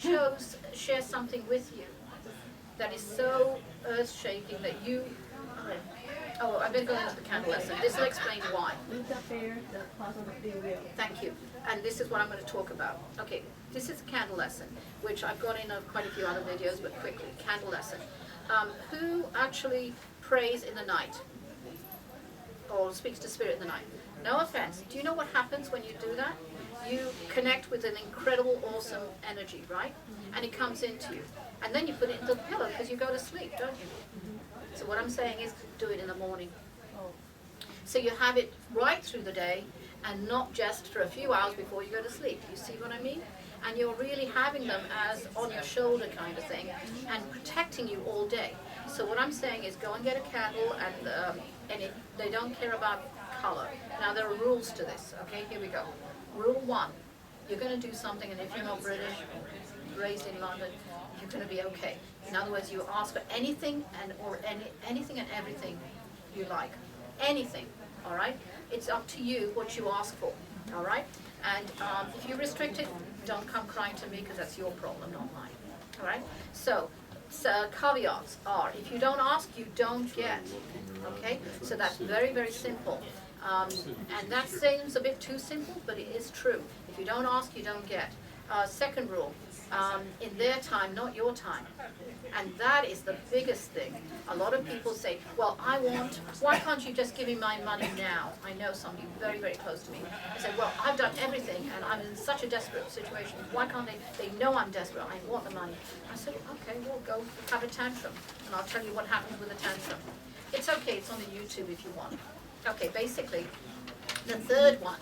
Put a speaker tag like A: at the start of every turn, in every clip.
A: share something with you that is so earth-shaking that you... Oh, I've been going into the candle lesson. This will explain why. Thank you. And this is what I'm going to talk about. Okay, this is a candle lesson, which I've got in quite a few other videos, but quickly, candle lesson. Who actually prays in the night? Or speaks to spirit in the night? No offense. Do you know what happens when you do that? You connect with an incredible, awesome energy, right? And it comes into you. And then you put it into the pillow because you go to sleep, don't you? So what I'm saying is do it in the morning. So you have it right through the day and not just for a few hours before you go to sleep. You see what I mean? And you're really having them as on your shoulder kind of thing and protecting you all day. So what I'm saying is go and get a candle and they don't care about color. Now there are rules to this, okay? Here we go. Rule 1, you're going to do something, and if you're not British, raised in London, you're going to be okay. In other words, you ask for anything anything and everything you like. Anything, all right? It's up to you what you ask for, all right? And if you restrict it, don't come crying to me because that's your problem, not mine, all right? So caveats are, if you don't ask, you don't get, okay? So that's very, very simple. And that seems a bit too simple, but it is true. If you don't ask, you don't get. Second rule, in their time, not your time. And that is the biggest thing. A lot of people say, well, why can't you just give me my money now? I know somebody very, very close to me. I said, well, I've done everything and I'm in such a desperate situation. Why can't they know I'm desperate, I want the money. I said, okay, we'll go have a tantrum. And I'll tell you what happens with a tantrum. It's okay, it's on the YouTube if you want. Okay, basically, the third one,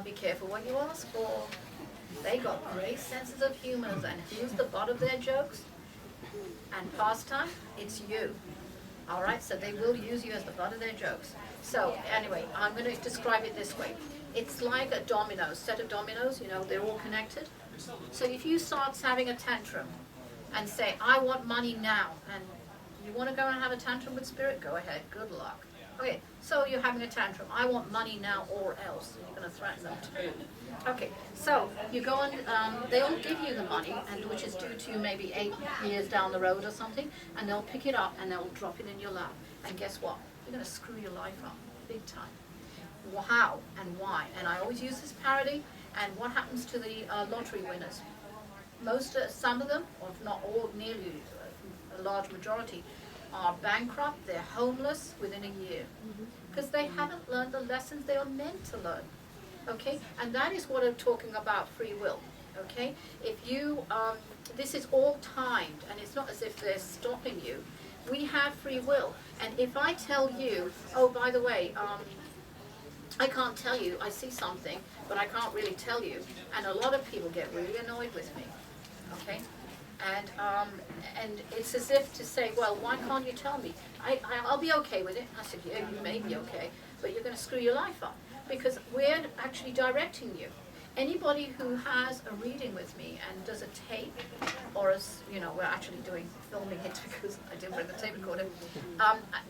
A: be careful what you ask for. They got great senses of humor, and who's the butt of their jokes and pastime? It's you. All right, so they will use you as the butt of their jokes. So anyway, I'm going to describe it this way. It's like a set of dominoes, you know, they're all connected. So if you start having a tantrum and say, I want money now, and you want to go and have a tantrum with spirit, go ahead, good luck. Okay, so you're having a tantrum. I want money now or else. You're going to threaten them too. Okay, so you go and they'll give you the money, and which is due to you maybe 8 years down the road or something, and they'll pick it up and they'll drop it in your lap. And guess what? You're going to screw your life up big time. How and why? And I always use this parody. And what happens to the lottery winners? Some of them, or if not all, nearly a large majority, are bankrupt, they're homeless within a year. Because they haven't learned the lessons they are meant to learn. Okay? And that is what I'm talking about, free will. Okay? If you, this is all timed, and it's not as if they're stopping you. We have free will. And if I tell you, oh, by the way, I can't tell you, I see something, but I can't really tell you. And a lot of people get really annoyed with me. Okay? And it's as if to say, well, why can't you tell me? I'll be okay with it. I said, yeah, you may be okay, but you're going to screw your life up because we're actually directing you. Anybody who has a reading with me and does a tape, or as you know, we're actually filming it because I didn't bring the tape recorder,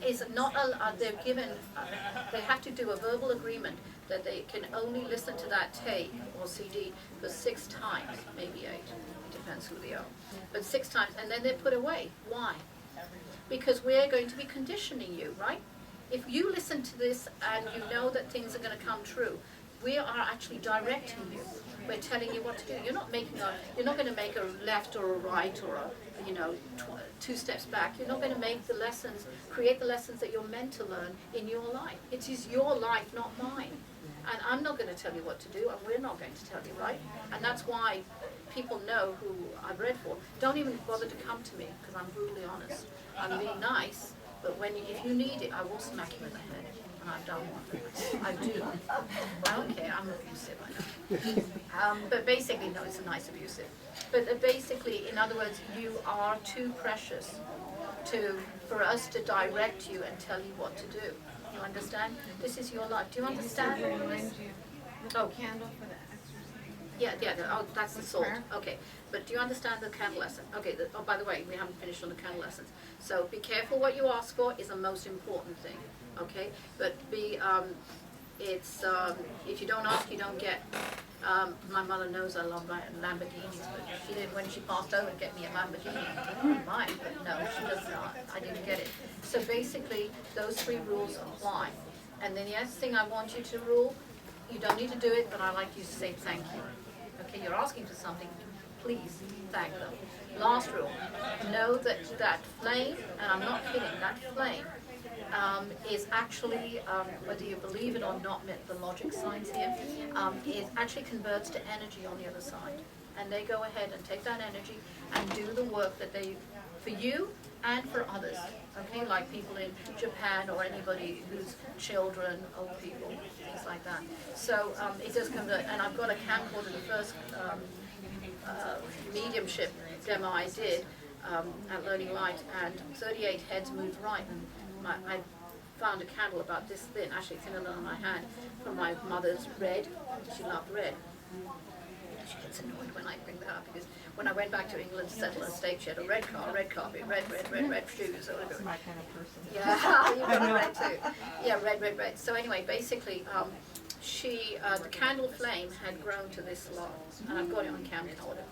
A: is not they're given. They have to do a verbal agreement that they can only listen to that tape or CD for 6 times, maybe 8. Depends who they are, but 6 times, and then they're put away. Why? Because we're going to be conditioning you, right? If you listen to this and you know that things are going to come true, we are actually directing you. We're telling you what to do. You're not going to make a left or a right or a, 2 steps back. You're not going to make the lessons, create the lessons that you're meant to learn in your life. It is your life, not mine. And I'm not going to tell you what to do, and we're not going to tell you, right? And that's why people know who I've read for. Don't even bother to come to me, because I'm brutally honest. I'm being nice, but if you need it, I will smack you in the head. And I've done one. I do. I don't care, I'm abusive, I know. But basically, no, it's a nice abusive. But basically, in other words, you are too precious for us to direct you and tell you what to do. You understand? This is your life. Do you understand all of this? Oh,
B: candle for the exorcism.
A: Yeah. Oh, that's the salt. Okay. But do you understand the candle lesson? Okay. By the way, we haven't finished on the candle lessons. So be careful what you ask for is the most important thing. Okay. But if you don't ask, you don't get. My mother knows I love Lamborghinis, but she didn't, when she passed over, get me a Lamborghini. Mine, but no, she does not. I didn't get it. So basically, those 3 rules apply. And then the other thing I want you to rule, you don't need to do it, but I like you to say thank you. Okay, you're asking for something, please thank them. Last rule, know that that flame, and I'm not kidding, that flame is actually, whether you believe it or not, the logic science here, it actually converts to energy on the other side. And they go ahead and take that energy and do the work that they, for you and for others, okay, like people in Japan or anybody whose children, old people, things like that. So it does convert, and I've got a camcorder, the first mediumship demo I did at Learning Light, and 38 heads moved right, and I found a candle about this thin, actually thinner than my hand, from my mother's red. She loved red. She gets annoyed when I bring that up, because when I went back to England to settle an estate, she had a red car, red carpet, red shoes. Or whatever.
B: My kind of person.
A: Yeah, you've got a red too. Yeah, red. So anyway, basically, she, the candle flame had grown to this long, and I've got it on camcorder.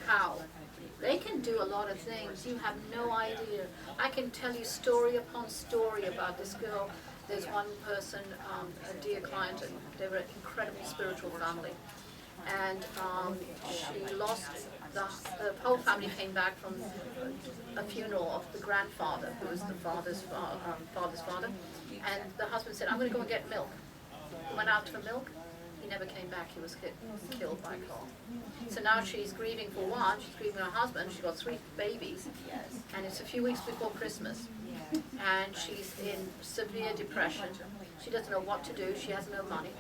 A: How? They can do a lot of things. You have no idea. I can tell you story upon story about this girl. There's one person, a dear client, and they were an incredible spiritual family. And she lost, the whole family came back from a funeral of the grandfather, who was the father's father. And the husband said, I'm going to go and get milk. He went out for milk. He never came back. He was killed by a car. So now she's grieving for one. She's grieving her husband. She's got 3 babies. And it's a few weeks before Christmas. And she's in severe depression. She doesn't know what to do. She has no money.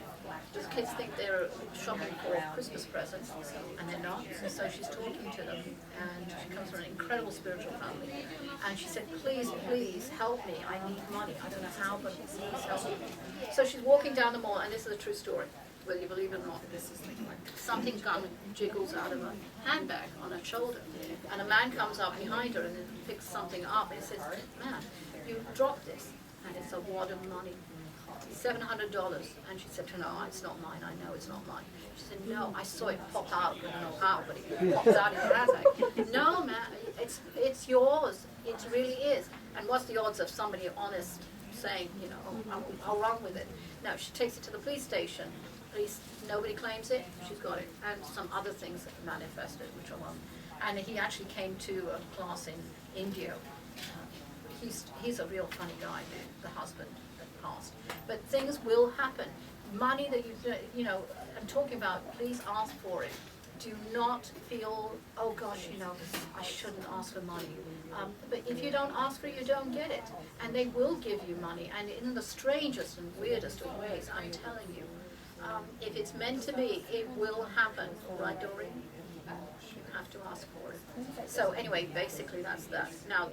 A: The kids think they're shopping for Christmas presents, and they're not. So she's talking to them, and she comes from an incredible spiritual family. And she said, please help me. I need money. I don't know how, but please help me. So she's walking down the mall, and this is a true story, whether you believe it or not. Something jiggles out of a handbag on her shoulder, and a man comes up behind her and then picks something up, and he says, man, you dropped this, and it's a wad of money. $700, and she said, no, it's not mine, I know it's not mine. She said, no, I saw it pop out, I don't know how, but it popped out in her handbag. No, man, it's yours, it really is. And what's the odds of somebody honest saying, you know, how wrong with it? No, she takes it to the police station. Police, nobody claims it, she's got it. And some other things that manifested, which are wrong. And he actually came to a class in India. He's a real funny guy, the husband that passed. But things will happen. Money that you know, I'm talking about, please ask for it. Do not feel, oh gosh, you know, I shouldn't ask for money. But if you don't ask for it, you don't get it. And they will give you money, and in the strangest and weirdest of ways, I'm telling you. If it's meant to be, it will happen. All right, Doreen? You have to ask for it. So anyway, basically that's that. Now,